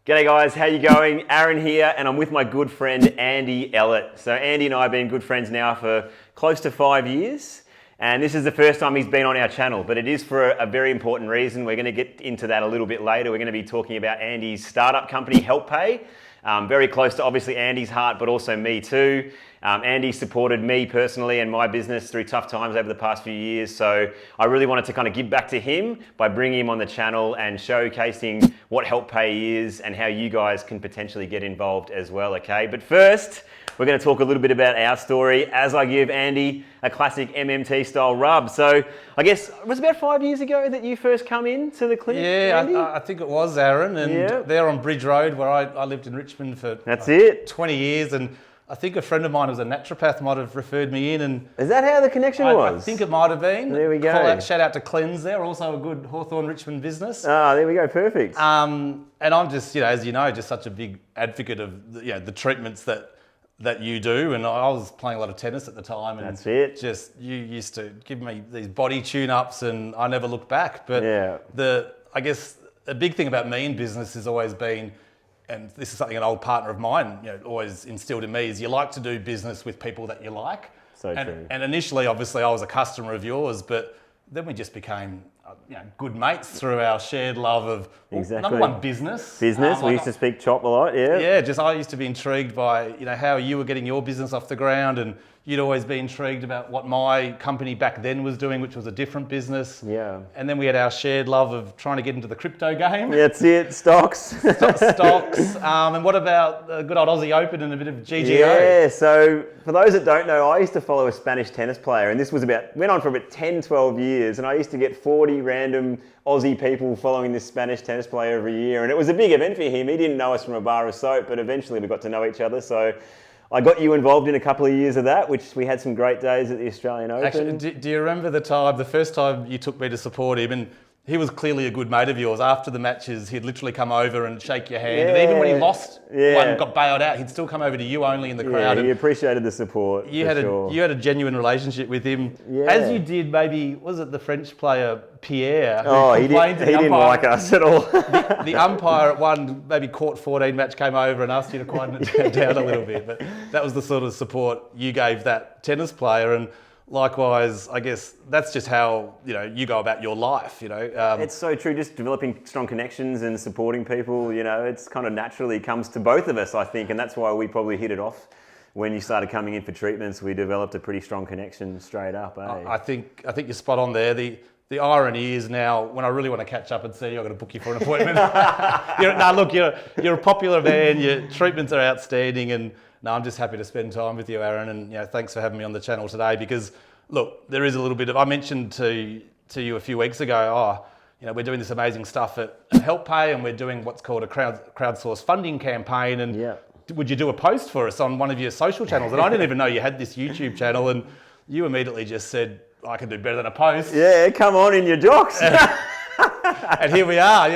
G'day guys, how you going? Aaron here, and I'm with my good friend Andy Ellett. So Andy and I have been good friends now for close to 5 years, and this is the first time he's been on our channel, but it is for a very important reason. We're going to get into that a little bit later. We're going to be talking about Andy's startup company, HelpPay. Very close to obviously Andy's heart, but also me too. Andy supported me personally and my business through tough times over the past few years. So I really wanted to kind of give back to him by bringing him on the channel and showcasing what HelpPay is and how you guys can potentially get involved as well, okay? But first, we're going to talk a little bit about our story as I give Andy a classic MMT style rub. So I guess it was about 5 years ago that you first come into the clinic, Andy? Yeah, I think it was, Aaron, and there on Bridge Road where I lived in Richmond for 20 years, and I think a friend of mine who was a naturopath might have referred me in. And is that how the connection was? I think it might have been. There we go. Shout out to Cleanse there, also a good Hawthorn Richmond business. Ah, there we go, perfect. And I'm just, as you know, just such a big advocate of the treatments that you do. And I was playing a lot of tennis at the time. And that's it. Just, you used to give me these body tune-ups and I never looked back. But I guess a big thing about me in business has always been, and this is something an old partner of mine always instilled in me, is you like to do business with people that you like. So true. And initially, obviously, I was a customer of yours, but then we just became good mates through our shared love of, number one, business. We used to speak chop a lot, Yeah, just I used to be intrigued by how you were getting your business off the ground, and you'd always be intrigued about what my company back then was doing, which was a different business. Yeah. And then we had our shared love of trying to get into the crypto game. That's it, stocks. Stocks. And what about the good old Aussie Open and a bit of GGO? Yeah, so for those that don't know, I used to follow a Spanish tennis player, and this went on for about 10, 12 years, and I used to get 40 random Aussie people following this Spanish tennis player every year, and it was a big event for him. He didn't know us from a bar of soap, but eventually we got to know each other, so I got you involved in a couple of years of that, which we had some great days at the Australian Open. Actually, do you remember the first time you took me to support him? And he was clearly a good mate of yours. After the matches, he'd literally come over and shake your hand. And even when he lost one and got bailed out, he'd still come over to you only in the crowd. Yeah, he appreciated the support. You had a genuine relationship with him. Yeah. As you did maybe, was it the French player Pierre? Oh, he didn't like us at all. The umpire at one maybe court 14 match came over and asked you to quieten it down a little bit. But that was the sort of support you gave that tennis player. And likewise, I guess that's just how you go about your life. It's so true. Just developing strong connections and supporting people. It's kind of naturally comes to both of us, I think, and that's why we probably hit it off. When you started coming in for treatments, we developed a pretty strong connection straight up. I think you're spot on there. The irony is now when I really want to catch up and see you, I've got to book you for an appointment. You're a popular man. Your treatments are outstanding, and I'm just happy to spend time with you, Aaron, and thanks for having me on the channel today because, look, there is a little bit of, I mentioned to you a few weeks ago, we're doing this amazing stuff at HelpPay and we're doing what's called a crowdsource funding campaign, and would you do a post for us on one of your social channels? And I didn't even know you had this YouTube channel, and you immediately just said, I can do better than a post. Yeah, come on in your jocks. And here we are,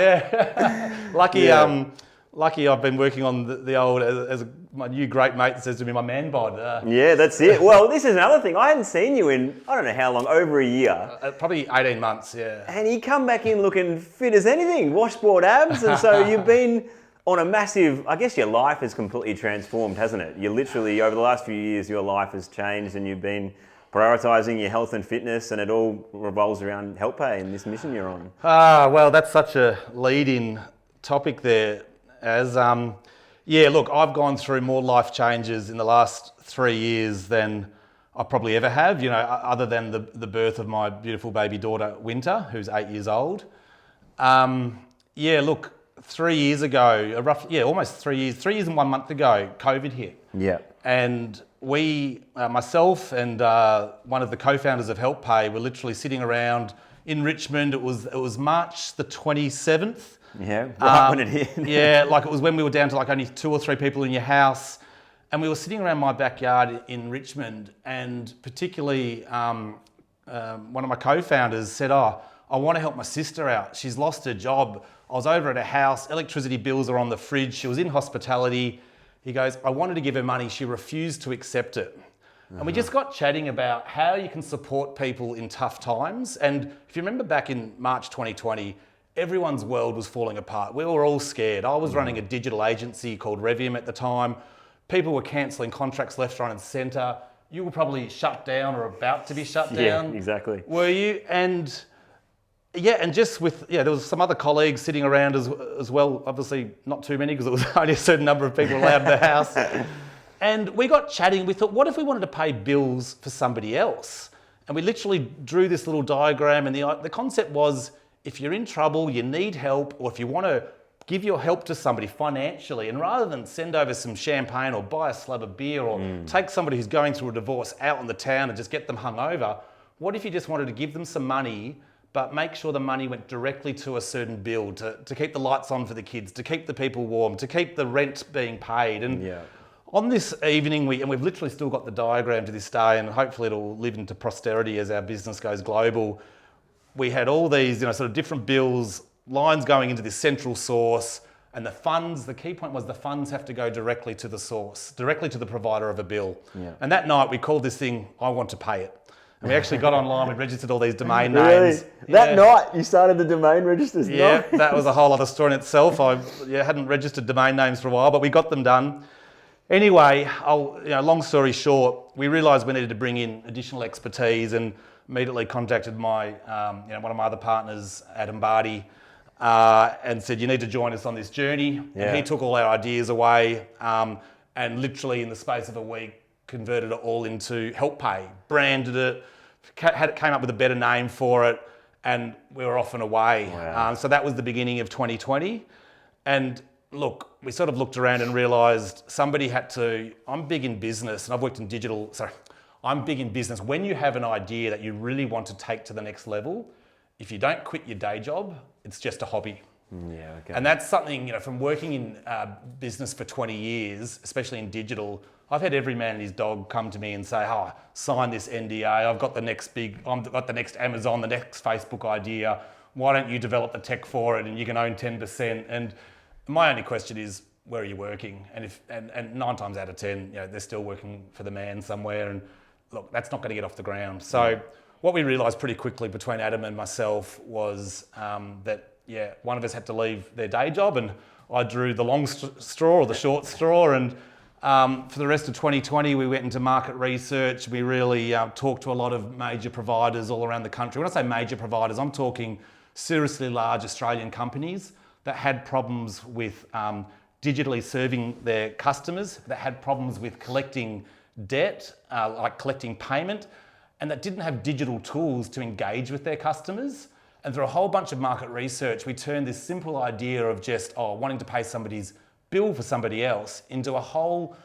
Lucky I've been working on the old, as my new great mate says to me, my man bod. Yeah, that's it. Well, this is another thing. I hadn't seen you in, I don't know how long, over a year. Probably 18 months, yeah. And you come back in looking fit as anything, washboard abs. And so you've been on a massive, I guess your life has completely transformed, hasn't it? You literally, over the last few years, your life has changed and you've been prioritising your health and fitness, and it all revolves around HelpPay and this mission you're on. Well, that's such a lead-in topic there. Look, I've gone through more life changes in the last 3 years than I probably ever have, other than the birth of my beautiful baby daughter, Winter, who's 8 years old. Look, 3 years ago, almost 3 years, 3 years and 1 month ago, COVID hit. Yeah. And we, myself and one of the co-founders of HelpPay were literally sitting around in Richmond. It was March the 27th. Yeah, right when it hit. It was when we were down to only 2 or 3 people in your house, and we were sitting around my backyard in Richmond, and particularly one of my co-founders said, I want to help my sister out. She's lost her job. I was over at her house, electricity bills are on the fridge, she was in hospitality. He goes, I wanted to give her money, she refused to accept it. And we just got chatting about how you can support people in tough times. And if you remember back in March 2020, everyone's world was falling apart. We were all scared. I was running a digital agency called Revium at the time. People were cancelling contracts left, right and centre. You were probably shut down or about to be shut down. Yeah, exactly. Were you? And just with, there was some other colleagues sitting around as well. Obviously not too many because it was only a certain number of people allowed in the house. And we got chatting. We thought, what if we wanted to pay bills for somebody else? And we literally drew this little diagram, and the concept was, if you're in trouble, you need help, or if you want to give your help to somebody financially, and rather than send over some champagne or buy a slab of beer or take somebody who's going through a divorce out in the town and just get them hung over, what if you just wanted to give them some money, but make sure the money went directly to a certain bill, to keep the lights on for the kids, to keep the people warm, to keep the rent being paid. And on this evening, we've literally still got the diagram to this day, and hopefully it'll live into posterity as our business goes global. We had all these, sort of different bills, lines going into this central source, and the key point was the funds have to go directly to the source, directly to the provider of a bill. Yeah. And that night we called this thing, I Want to Pay It. And we actually got online, we registered all these domain names. That night you started the domain registers? Yeah, that was a whole other story in itself. I hadn't registered domain names for a while, but we got them done. Anyway, long story short, we realised we needed to bring in additional expertise, and immediately contacted my, one of my other partners, Adam Barty, and said, you need to join us on this journey. Yeah. And he took all our ideas away, and literally in the space of a week, converted it all into Help Pay, branded it, came up with a better name for it, and we were off and away. Wow. So that was the beginning of 2020. And look, we sort of looked around and realised somebody had to, I'm big in business, and I've worked in digital, I'm big in business. When you have an idea that you really want to take to the next level, if you don't quit your day job, it's just a hobby. Yeah, okay. And that's something, from working in business for 20 years, especially in digital, I've had every man and his dog come to me and say, sign this NDA, I've got the next Amazon, the next Facebook idea, why don't you develop the tech for it and you can own 10%? And my only question is, where are you working? And 9 times out of 10, they're still working for the man somewhere, and look, that's not going to get off the ground. So what we realised pretty quickly between Adam and myself was that one of us had to leave their day job, and I drew the long straw or the short straw. And for the rest of 2020, we went into market research. We really talked to a lot of major providers all around the country. When I say major providers, I'm talking seriously large Australian companies that had problems with digitally serving their customers, that had problems with collecting debt, like collecting payment, and that didn't have digital tools to engage with their customers. And through a whole bunch of market research, we turned this simple idea of just wanting to pay somebody's bill for somebody else into a whole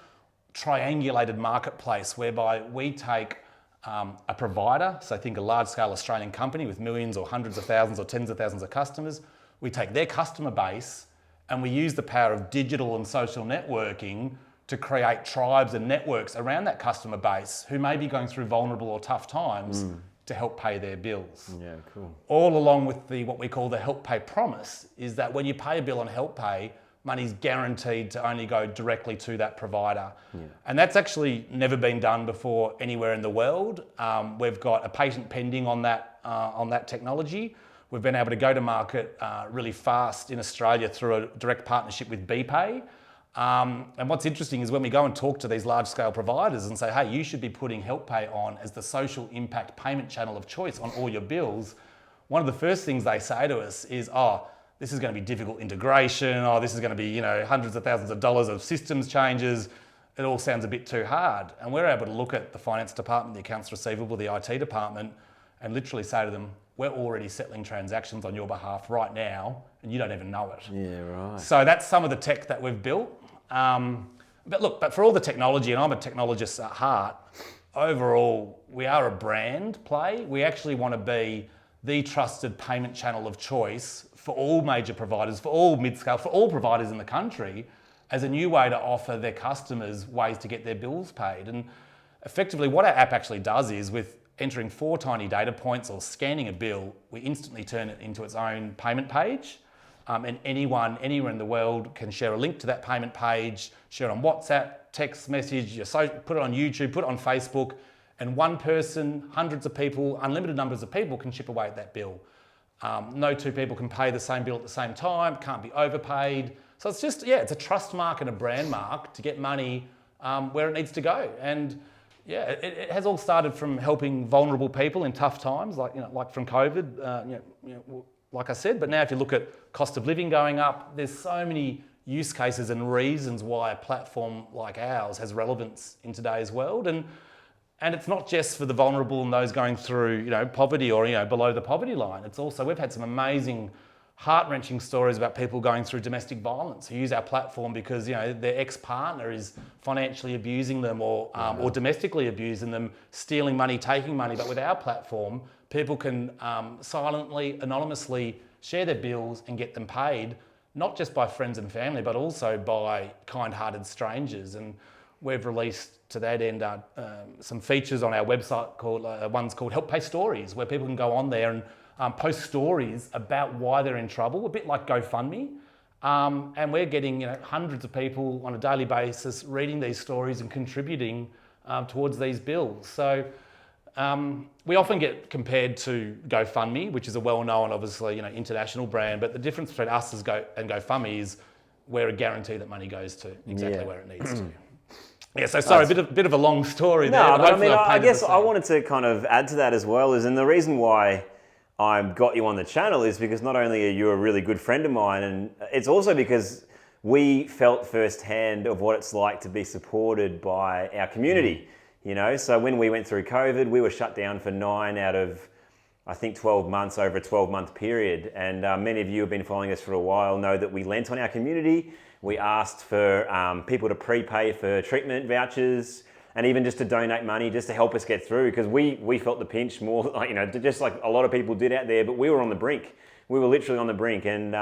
triangulated marketplace whereby we take a provider, so think a large-scale Australian company with millions or hundreds of thousands or tens of thousands of customers. We take their customer base and we use the power of digital and social networking to create tribes and networks around that customer base who may be going through vulnerable or tough times to help pay their bills. Yeah, cool. All along with what we call the Help Pay promise is that when you pay a bill on Help Pay, money's guaranteed to only go directly to that provider. Yeah. And that's actually never been done before anywhere in the world. We've got a patent pending on that technology. We've been able to go to market really fast in Australia through a direct partnership with BPay. And what's interesting is when we go and talk to these large-scale providers and say, hey, you should be putting Help Pay on as the social impact payment channel of choice on all your bills, one of the first things they say to us is, this is going to be difficult integration, this is going to be, hundreds of thousands of dollars of systems changes. It all sounds a bit too hard. And we're able to look at the finance department, the accounts receivable, the IT department, and literally say to them, we're already settling transactions on your behalf right now, and you don't even know it. Yeah, right. So that's some of the tech that we've built. But for all the technology, and I'm a technologist at heart, overall, we are a brand play. We actually want to be the trusted payment channel of choice for all major providers, for all mid-scale, for all providers in the country, as a new way to offer their customers ways to get their bills paid. And effectively, what our app actually does is, with entering 4 tiny data points or scanning a bill, we instantly turn it into its own payment page. And anyone, anywhere in the world can share a link to that payment page, share it on WhatsApp, text message, put it on YouTube, put it on Facebook, and one person, hundreds of people, unlimited numbers of people can chip away at that bill. No two people can pay the same bill at the same time, can't be overpaid. So it's just, yeah, it's a trust mark and a brand mark to get money where it needs to go. And yeah, it has all started from helping vulnerable people in tough times, like from COVID, like I said. But now if you look at cost of living going up, there's so many use cases and reasons why a platform like ours has relevance in today's world. And it's not just for the vulnerable and those going through, poverty or, below the poverty line. It's also, we've had some amazing, heart-wrenching stories about people going through domestic violence who use our platform because, their ex-partner is financially abusing them or domestically abusing them, stealing money, taking money. But with our platform, people can silently, anonymously share their bills and get them paid, not just by friends and family, but also by kind-hearted strangers. And we've released to that end some features on our website called one's called Help Pay Stories, where people can go on there and post stories about why they're in trouble, a bit like GoFundMe. And we're getting hundreds of people on a daily basis reading these stories and contributing towards these bills. So we often get compared to GoFundMe, which is a well-known, obviously, international brand. But the difference between us and GoFundMe is we're a guarantee that money goes to exactly where it needs to. Yeah, so sorry, a bit of a long story there. No, but I guess I wanted to kind of add to that as well, and the reason why I got you on the channel is because not only are you a really good friend of mine, and it's also because we felt firsthand of what it's like to be supported by our community. So when we went through COVID, we were shut down for 9 out of, I think, 12 months over a 12-month period. And many of you have been following us for a while know that we lent on our community. We asked for people to prepay for treatment vouchers and even just to donate money just to help us get through, because we felt the pinch more, just like a lot of people did out there, but we were on the brink. We were literally on the brink. And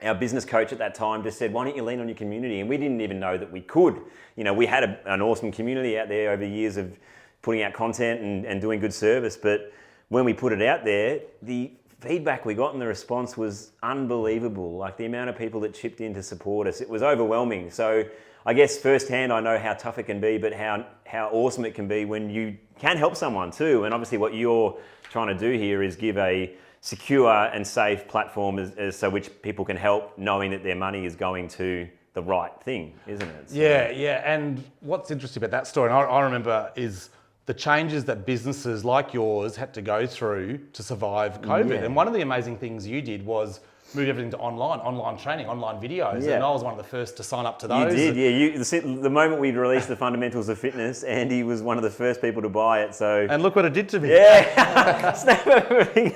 our business coach at that time just said, why don't you lean on your community? And we didn't even know that we could. We had an awesome community out there over years of putting out content and doing good service. But when we put it out there, the feedback we got and the response was unbelievable. Like the amount of people that chipped in to support us, it was overwhelming. So I guess firsthand, I know how tough it can be, but how awesome it can be when you can help someone too. And obviously what you're trying to do here is give a secure and safe platform so which people can help, knowing that their money is going to the right thing, isn't it? So. Yeah. And what's interesting about that story, and I remember, is the changes that businesses like yours had to go through to survive COVID. Yeah. And one of the amazing things you did was move everything to online training, online videos. Yeah. And I was one of the first to sign up to those. You did, yeah. The moment we released the fundamentals of fitness, Andy was one of the first people to buy it. So. And look what it did to me. Yeah, snap everything.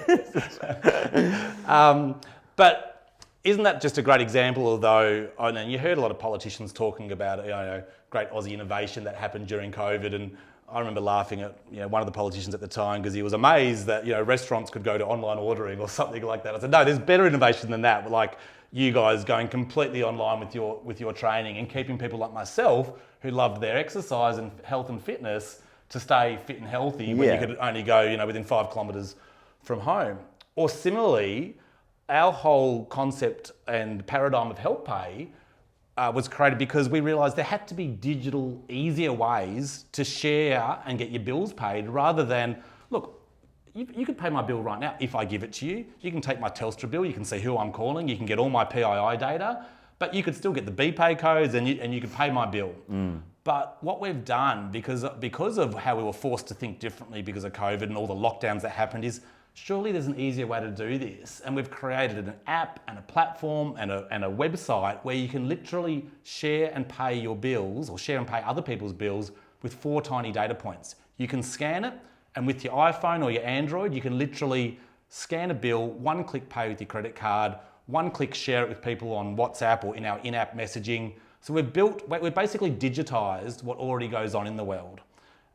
But isn't that just a great example? Although you heard a lot of politicians talking about great Aussie innovation that happened during COVID, and I remember laughing at one of the politicians at the time because he was amazed that restaurants could go to online ordering or something like that. I said, no, there's better innovation than that. Like you guys going completely online with your training and keeping people like myself who loved their exercise and health and fitness to stay fit and healthy when you could only go within 5 kilometres from home. Or similarly, our whole concept and paradigm of help pay was created because we realised there had to be digital, easier ways to share and get your bills paid rather than, look, you could pay my bill right now if I give it to you. You can take my Telstra bill, you can see who I'm calling, you can get all my PII data, but you could still get the BPay codes and you could pay my bill. But what we've done, because of how we were forced to think differently because of COVID and all the lockdowns that happened, is surely there's an easier way to do this. And we've created an app and a platform and a website where you can literally share and pay your bills or share and pay other people's bills with 4 tiny data points. You can scan it, and with your iPhone or your Android, you can literally scan a bill, 1-click pay with your credit card, 1-click share it with people on WhatsApp or in our in-app messaging. So we've basically digitized what already goes on in the world.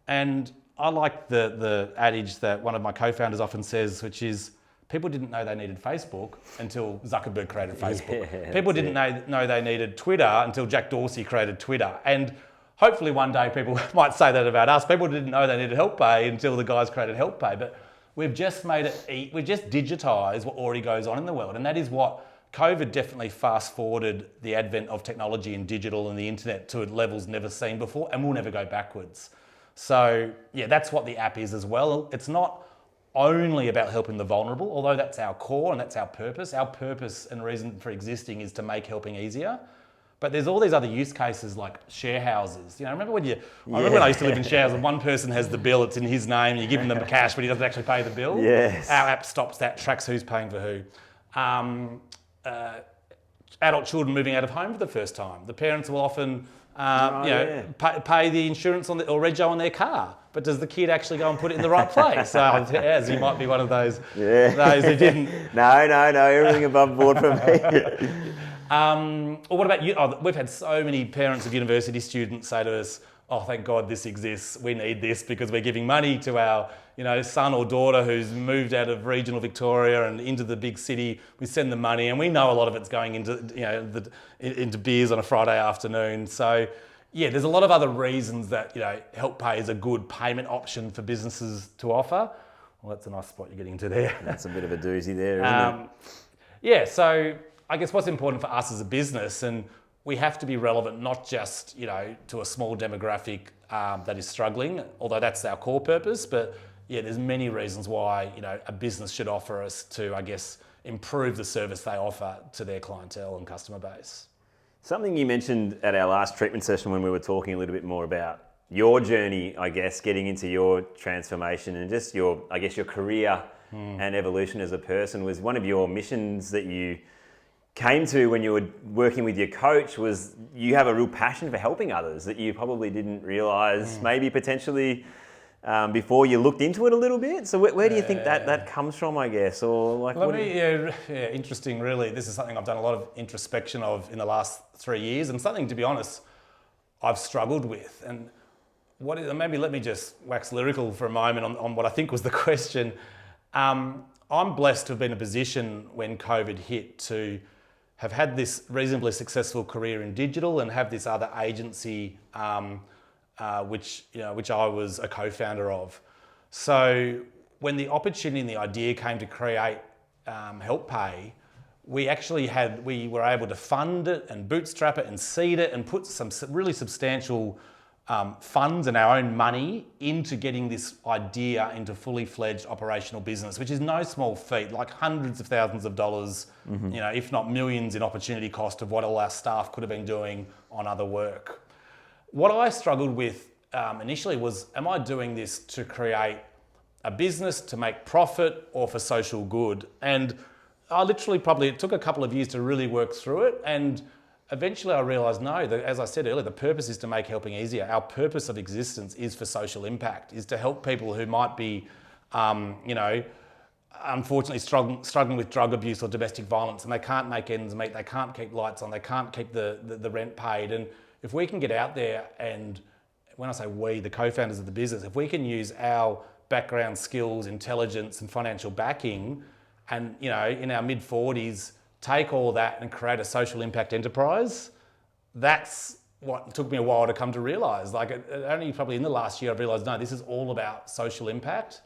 And I like the adage that one of my co-founders often says, which is, people didn't know they needed Facebook until Zuckerberg created Facebook. Yeah, people didn't know they needed Twitter until Jack Dorsey created Twitter. And hopefully one day people might say that about us. People didn't know they needed help pay until the guys created help pay. But we've just we've just digitized what already goes on in the world. And that is what COVID definitely fast forwarded the advent of technology and digital and the internet to levels never seen before, and we'll never go backwards. So yeah, that's what the app is as well. It's not only about helping the vulnerable, although that's our core and that's our purpose. Our purpose and reason for existing is to make helping easier. But there's all these other use cases like share houses. I remember when I used to live in share houses and one person has the bill, it's in his name, and you give him the cash, but he doesn't actually pay the bill. Yes. Our app stops that, tracks who's paying for who. Adult children moving out of home for the first time. The parents will often pay the insurance or rego on their car, but does the kid actually go and put it in the right place? As you might be one of those who didn't. No, everything above board for me. Or what about you? We've had so many parents of university students say to us, "Oh, thank God this exists. We need this because we're giving money to our, son or daughter who's moved out of regional Victoria and into the big city. We send them money, and we know a lot of it's going into, into beers on a Friday afternoon." So, yeah, there's a lot of other reasons that Help Pay is a good payment option for businesses to offer. Well, that's a nice spot you're getting into there. That's a bit of a doozy there, isn't it? Yeah. So I guess what's important for us as a business, and we have to be relevant not just to a small demographic that is struggling, although that's our core purpose. But yeah, there's many reasons why a business should offer us to, I guess, improve the service they offer to their clientele and customer base. Something you mentioned at our last treatment session when we were talking a little bit more about your journey, I guess, getting into your transformation and just your career and evolution as a person, was one of your missions that you came to when you were working with your coach. Was you have a real passion for helping others that you probably didn't realise maybe potentially before you looked into it a little bit. So where do you think that comes from, I guess? Or like, interesting really. This is something I've done a lot of introspection of in the last 3 years, and something, to be honest, I've struggled with. And maybe let me just wax lyrical for a moment on what I think was the question. I'm blessed to have been in a position when COVID hit to have had this reasonably successful career in digital and have this other agency, which I was a co-founder of. So when the opportunity and the idea came to create Help Pay, we were able to fund it and bootstrap it and seed it and put some really substantial funds and our own money into getting this idea into fully fledged operational business, which is no small feat, like hundreds of thousands of dollars, if not millions in opportunity cost of what all our staff could have been doing on other work. What I struggled with initially was, am I doing this to create a business to make profit or for social good? And I literally it took a couple of years to really work through it. And eventually I realised, no, as I said earlier, the purpose is to make helping easier. Our purpose of existence is for social impact, is to help people who might be, unfortunately struggling with drug abuse or domestic violence, and they can't make ends meet, they can't keep lights on, they can't keep the rent paid. And if we can get out there, and when I say we, the co-founders of the business, if we can use our background, skills, intelligence and financial backing, and in our mid-40s, take all that and create a social impact enterprise, that's what took me a while to come to realise. Like only probably in the last year I've realised, no, this is all about social impact.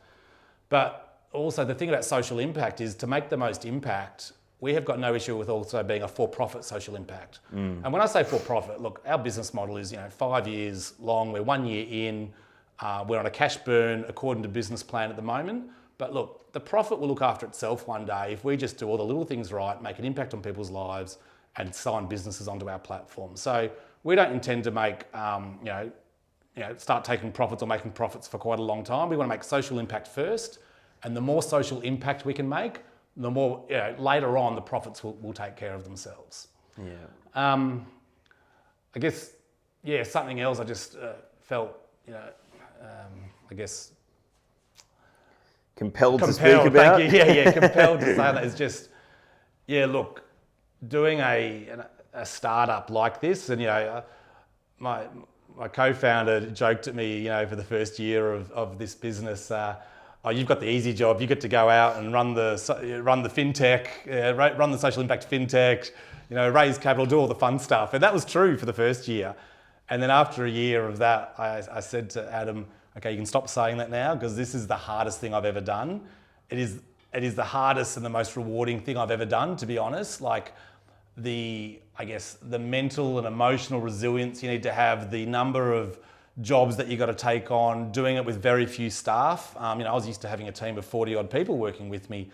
But also the thing about social impact is, to make the most impact, we have got no issue with also being a for-profit social impact. And when I say for-profit, look, our business model is 5 years long, we're 1 year in, we're on a cash burn according to business plan at the moment. But look, the profit will look after itself one day if we just do all the little things right, make an impact on people's lives and sign businesses onto our platform. So we don't intend to make, start taking profits or making profits for quite a long time. We want to make social impact first. And the more social impact we can make, the more, later on, the profits will take care of themselves. Yeah. I guess, something else I just felt, Compelled to speak about? Thank you. Compelled to say that is just, look, doing a startup like this, and my co-founder joked at me, for the first year of this business, you've got the easy job. You get to go out and run the fintech, run the social impact fintech, raise capital, do all the fun stuff. And that was true for the first year. And then after a year of that, I said to Adam, okay, you can stop saying that now, because this is the hardest thing I've ever done. It is the hardest and the most rewarding thing I've ever done, to be honest. Like the mental and emotional resilience you need to have, the number of jobs that you got to take on, doing it with very few staff. I was used to having a team of 40 odd people working with me.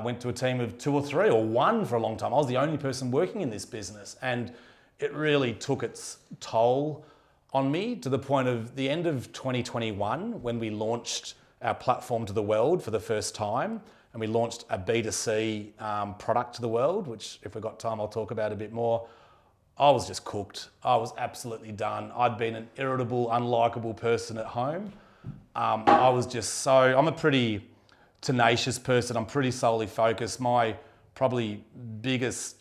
Went to a team of 2 or 3 or 1 for a long time. I was the only person working in this business, and it really took its toll on me to the point of the end of 2021 when we launched our platform to the world for the first time, and we launched a B2C product to the world, which if we've got time I'll talk about a bit more. I was just cooked. I was absolutely done. I'd been an irritable, unlikable person at home. I'm a pretty tenacious person. I'm pretty solely focused. My probably biggest,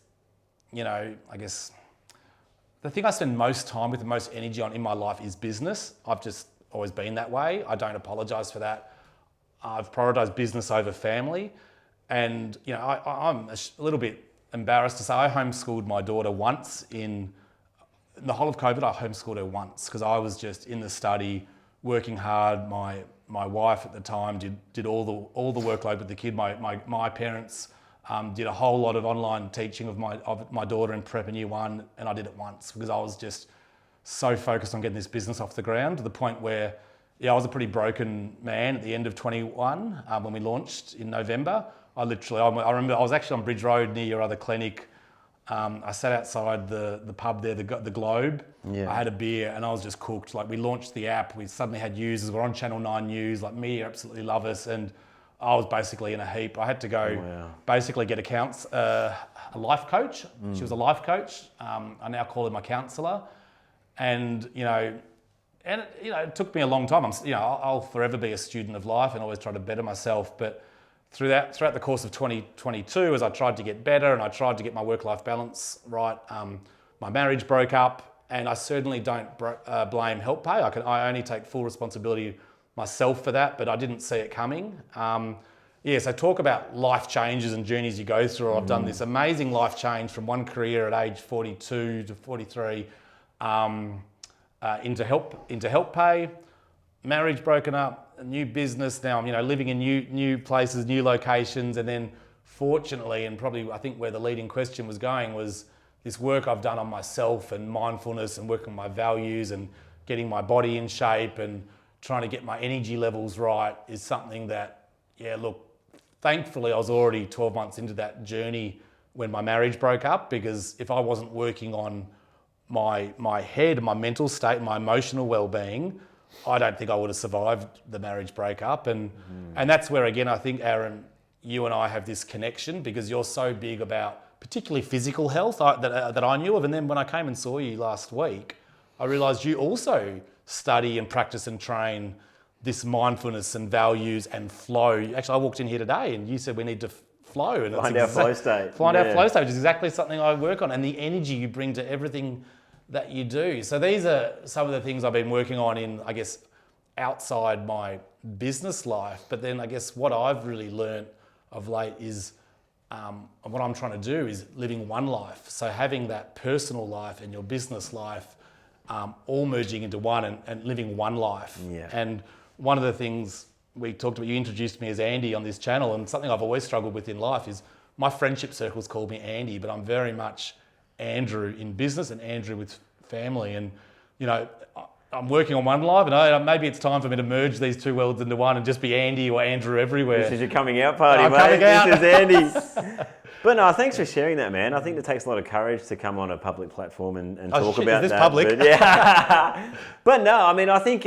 I guess, the thing I spend most time with, the most energy on in my life is business. I've just always been that way. I don't apologize for that. I've prioritized business over family. And, I'm a little bit embarrassed to say I homeschooled my daughter once in the whole of COVID. I homeschooled her once because I was just in the study, working hard. My wife at the time did all the workload with the kid. My parents did a whole lot of online teaching of my daughter in prep and year 1, and I did it once because I was just so focused on getting this business off the ground to the point where, I was a pretty broken man at the end of 21 when we launched in November. I remember I was actually on Bridge Road near your other clinic. I sat outside the pub there, the Globe. Yeah. I had a beer and I was just cooked. Like, we launched the app, we suddenly had users, we're on Channel 9 News, like, media absolutely love us, and I was basically in a heap. I had to go basically get a life coach. She was a life coach. I now call her my counsellor. And, it took me a long time. I'll forever be a student of life and always try to better myself. But throughout the course of 2022, as I tried to get better and I tried to get my work-life balance right, my marriage broke up, and I certainly don't blame HelpPay. I only take full responsibility myself for that, but I didn't see it coming. So talk about life changes and journeys you go through. I've done this amazing life change from one career at age 42 to 43 into HelpPay, marriage broken up, a new business. Now I'm living in new places, new locations, and then fortunately, and probably I think where the leading question was going, was this work I've done on myself and mindfulness and working on my values and getting my body in shape and trying to get my energy levels right is something that, thankfully I was already 12 months into that journey when my marriage broke up, because if I wasn't working on my head, my mental state, my emotional well-being, I don't think I would have survived the marriage breakup. And that's where, again, I think, Aaron, you and I have this connection, because you're so big about particularly physical health that I knew of. And then when I came and saw you last week, I realised you also study and practice and train this mindfulness and values and flow. Actually, I walked in here today and you said we need to flow. And Find our flow state. Find our flow state, which is exactly something I work on, and the energy you bring to everything that you do. So these are some of the things I've been working on in, I guess, outside my business life. But then I guess what I've really learned of late is what I'm trying to do is living one life. So having that personal life and your business life all merging into one and living one life. Yeah. And one of the things we talked about, you introduced me as Andy on this channel, and something I've always struggled with in life is my friendship circles call me Andy, but I'm very much Andrew in business and Andrew with family. And, I'm working on one life, and maybe it's time for me to merge these two worlds into one and just be Andy or Andrew everywhere. This is your coming out party, mate. Coming out. This is Andy. But no, thanks for sharing that, man. I think it takes a lot of courage to come on a public platform and talk about is this that. Public? But, yeah. But no, I mean, I think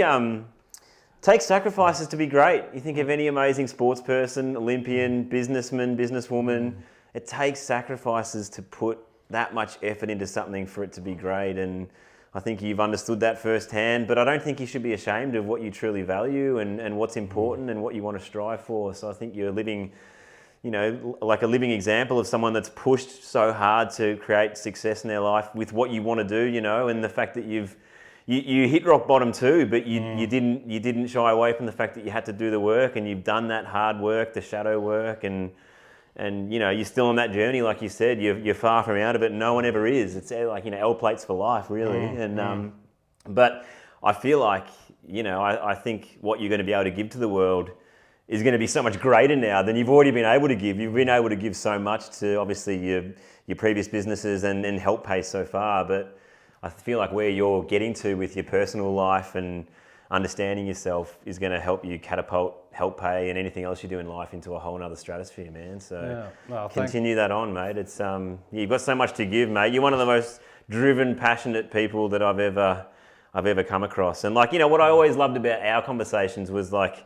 takes sacrifices to be great. You think of any amazing sports person, Olympian, businessman, businesswoman, it takes sacrifices to put that much effort into something for it to be great. And I think you've understood that firsthand, but I don't think you should be ashamed of what you truly value and what's important and what you want to strive for. So I think you're living, like a living example of someone that's pushed so hard to create success in their life with what you want to do, and the fact that you hit rock bottom too, but you didn't shy away from the fact that you had to do the work, and you've done that hard work, the shadow work, and you're still on that journey, like you said. You're far from out of it. No one ever is. It's like L plates for life, really. But I feel like I think what you're going to be able to give to the world is going to be so much greater now than you've already been able to give. You've been able to give so much to obviously your previous businesses and HelpPay so far, but I feel like where you're getting to with your personal life and understanding yourself is going to help you catapult Help Pay and anything else you do in life into a whole nother stratosphere, man. So continue that on, mate. It's you've got so much to give, mate. You're one of the most driven, passionate people that I've ever come across. And like, you know, what I always loved about our conversations was like,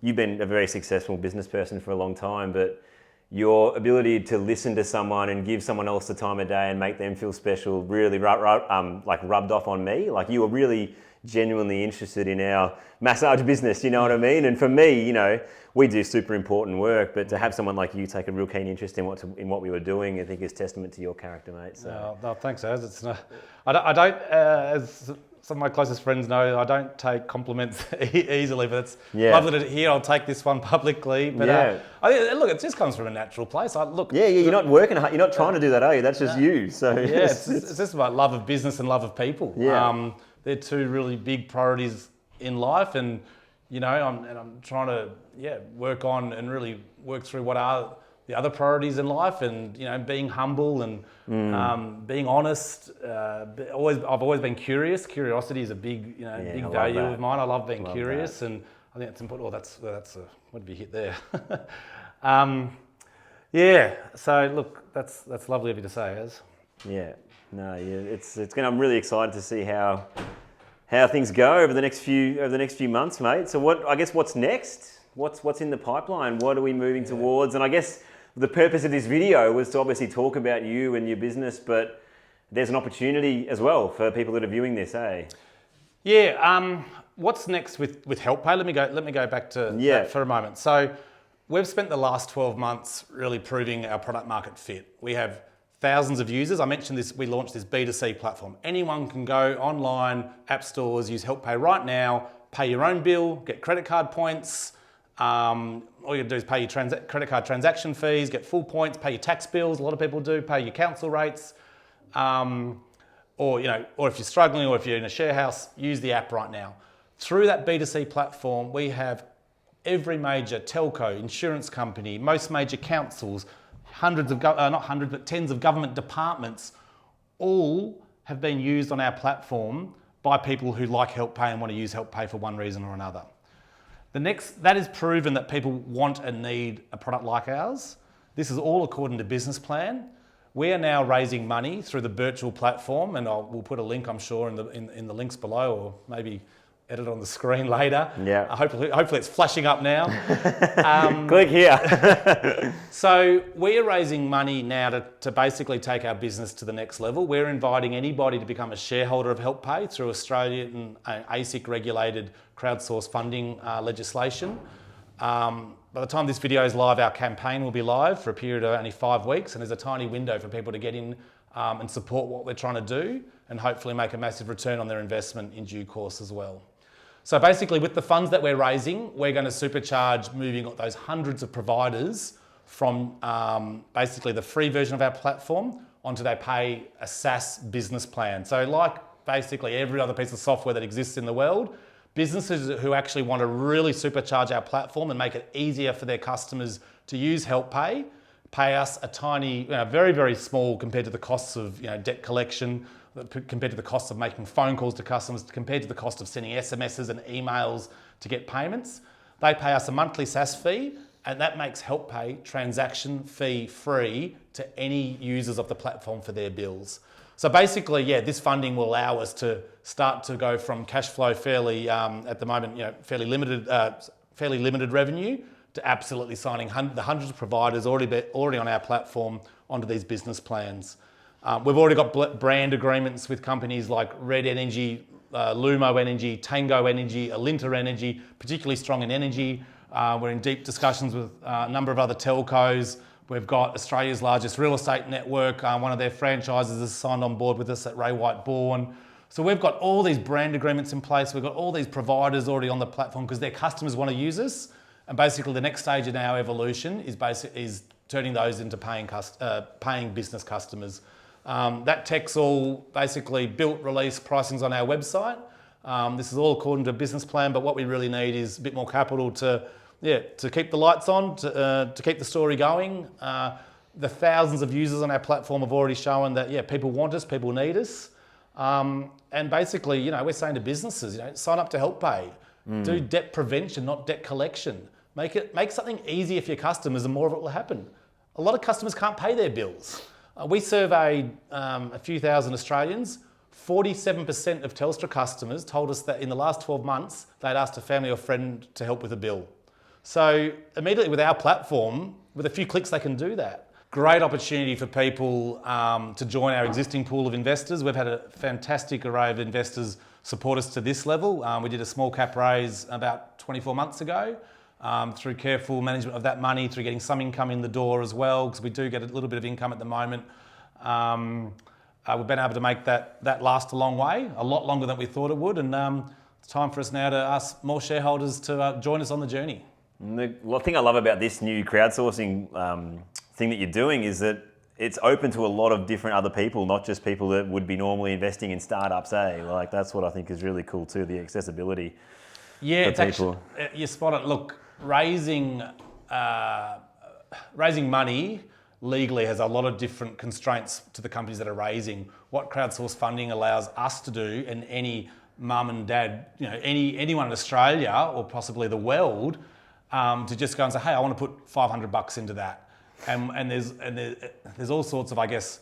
you've been a very successful business person for a long time, but your ability to listen to someone and give someone else the time of day and make them feel special really rubbed off on me. Like, you were really genuinely interested in our massage business, you know what I mean? And for me, you know, we do super important work, but to have someone like you take a real keen interest in what we were doing, I think is testament to your character, mate. So no, thanks, Az. It's not, I don't as some of my closest friends know, I don't take compliments easily, but it's lovely to hear. I'll take this one publicly. But look, it just comes from a natural place. You're not working hard. You're not trying to do that, are you? That's just you. So it's just about love of business and love of people. Yeah. They're two really big priorities in life, and you know, I'm trying to work on and really work through what are the other priorities in life, and you know, being humble and being honest. I've always been curious. Curiosity is a big big value of mine. I love being curious, and I think it's important. What have you hit there? So look, that's lovely of you to say, Az. I'm really excited to see how things go over the next few months, mate. So what's next? What's in the pipeline? What are we moving towards? And I guess the purpose of this video was to obviously talk about you and your business, but there's an opportunity as well for people that are viewing this, eh? Yeah. What's next with Help Pay? Let me go back to that for a moment. So we've spent the last 12 months really proving our product market fit. We have thousands of users. I mentioned this, we launched this B2C platform. Anyone can go online, app stores, use Help Pay right now, pay your own bill, get credit card points. All you gotta do is pay your credit card transaction fees, get full points, pay your tax bills. A lot of people do, pay your council rates. Or if you're struggling, or if you're in a share house, use the app right now. Through that B2C platform, we have every major telco, insurance company, most major councils, tens of government departments, all have been used on our platform by people who like Help Pay and want to use Help Pay for one reason or another. That is proven that people want and need a product like ours. This is all according to business plan. We are now raising money through the virtual platform, and we'll put a link, I'm sure, in the links below, or maybe edit on the screen later. Yeah. Hopefully it's flashing up now. Click here. So we are raising money now to basically take our business to the next level. We're inviting anybody to become a shareholder of Help Pay through Australian ASIC regulated crowdsourced funding legislation. By the time this video is live, our campaign will be live for a period of only 5 weeks, and there's a tiny window for people to get in and support what we're trying to do, and hopefully make a massive return on their investment in due course as well. So basically, with the funds that we're raising, we're going to supercharge moving those hundreds of providers from basically the free version of our platform onto they pay a SaaS business plan. So like basically every other piece of software that exists in the world, businesses who actually want to really supercharge our platform and make it easier for their customers to use Help Pay, pay us a tiny, very, very small compared to the costs of debt collection, compared to the cost of making phone calls to customers, compared to the cost of sending SMSs and emails to get payments. They pay us a monthly SaaS fee, and that makes Help Pay transaction fee free to any users of the platform for their bills. So basically, this funding will allow us to start to go from cash flow fairly, at the moment, fairly limited revenue, to absolutely signing the hundreds of providers already on our platform onto these business plans. We've already got brand agreements with companies like Red Energy, Lumo Energy, Tango Energy, Alinta Energy, particularly strong in energy. We're in deep discussions with a number of other telcos. We've got Australia's largest real estate network. One of their franchises has signed on board with us at Ray White Bourne. So we've got all these brand agreements in place. We've got all these providers already on the platform because their customers want to use us. And basically the next stage in our evolution is turning those into paying business customers. That tech's all basically built, released, pricing's on our website. This is all according to a business plan, but what we really need is a bit more capital to keep the lights on, to keep the story going. The thousands of users on our platform have already shown that, people want us, people need us. And basically, you know, we're saying to businesses, you know, sign up to HelpPay, do debt prevention, not debt collection. Make something easier for your customers and more of it will happen. A lot of customers can't pay their bills. We surveyed a few thousand Australians. 47% of Telstra customers told us that in the last 12 months, they'd asked a family or friend to help with a bill. So immediately with our platform, with a few clicks, they can do that. Great opportunity for people to join our existing pool of investors. We've had a fantastic array of investors support us to this level. We did a small cap raise about 24 months ago through careful management of that money, through getting some income in the door as well, because we do get a little bit of income at the moment. We've been able to make that last a long way, a lot longer than we thought it would. And it's time for us now to ask more shareholders to join us on the journey. The thing I love about this new crowdsourcing thing that you're doing is that it's open to a lot of different other people, not just people that would be normally investing in startups, Like that's what I think is really cool too, the accessibility. Yeah, it's people. Actually, you're spot on. Look, raising money legally has a lot of different constraints to the companies that are raising. What crowdsource funding allows us to do, and any mum and dad, you know, anyone in Australia or possibly the world, to just go and say, hey, I want to put $500 into that. And there's all sorts of, I guess,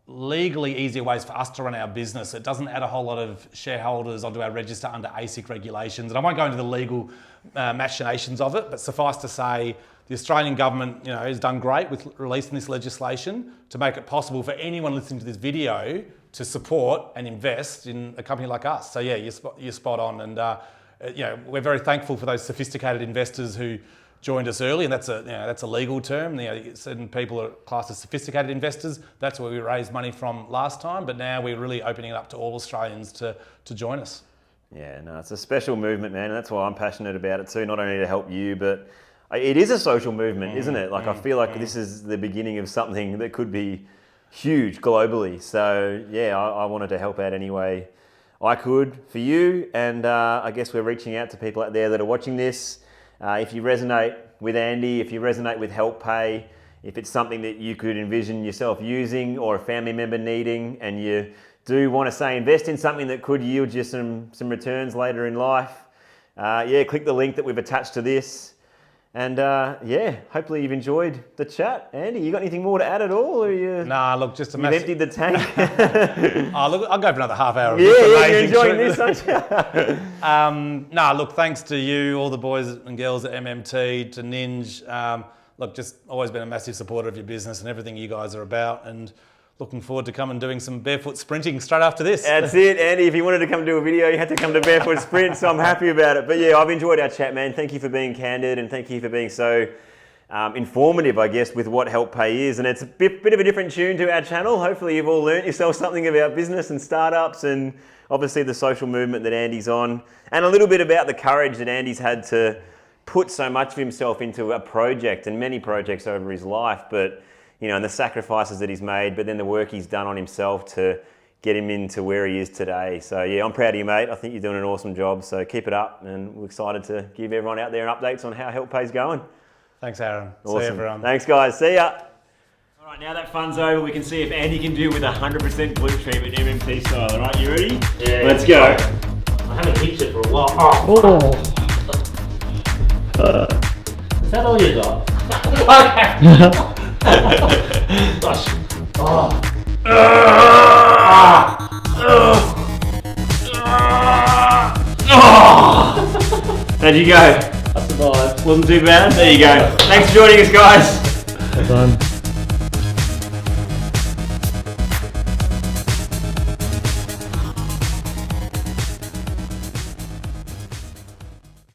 legally easier ways for us to run our business. It doesn't add a whole lot of shareholders onto our register under ASIC regulations. And I won't go into the legal machinations of it, but suffice to say, the Australian government, you know, has done great with releasing this legislation to make it possible for anyone listening to this video to support and invest in a company like us. So yeah, you're spot on. And you know, we're very thankful for those sophisticated investors who joined us early, and that's a legal term. You know, certain people are classed as sophisticated investors. That's where we raised money from last time, but now we're really opening it up to all Australians to join us. Yeah, no, it's a special movement, man, and that's why I'm passionate about it too, not only to help you, but it is a social movement, isn't it? Like I feel like this is the beginning of something that could be huge globally. So yeah, I wanted to help out any way I could for you, and I guess we're reaching out to people out there that are watching this. If you resonate with Andy, if you resonate with HelpPay, if it's something that you could envision yourself using or a family member needing, and you do want to say invest in something that could yield you some returns later in life, yeah, click the link that we've attached to this. And yeah, hopefully you've enjoyed the chat. Andy, you got anything more to add at all? Or nah, look, just you've emptied the tank. Oh, look, I'll go for another half hour. Yeah, you're enjoying this, aren't you? Nah, look, thanks to you, all the boys and girls at MMT, to Ninj. Look, just always been a massive supporter of your business and everything you guys are about. And looking forward to come and doing some barefoot sprinting straight after this. That's it, Andy. If you wanted to come do a video, you had to come to Barefoot Sprint, so I'm happy about it. But yeah, I've enjoyed our chat, man. Thank you for being candid, and thank you for being so informative, I guess, with what HelpPay is. And it's a bit of a different tune to our channel. Hopefully you've all learnt yourself something about business and startups, and obviously the social movement that Andy's on, and a little bit about the courage that Andy's had to put so much of himself into a project, and many projects over his life, but you know, and the sacrifices that he's made, but then the work he's done on himself to get him into where he is today. So yeah, I'm proud of you, mate. I think you're doing an awesome job, so keep it up, and we're excited to give everyone out there updates on how HelpPay's going. Thanks, Aaron. Awesome. See you, everyone. Thanks, guys. See ya. All right, now that fun's over, we can see if Andy can do with 100% glute treatment MMT style. All right, you ready? Yeah. Let's go. I haven't hit it for a while. Oh. Is that all you got? Okay. Gosh. Oh. How'd you go? I survived. Wasn't too bad. There you go. Thanks for joining us, guys. Well done.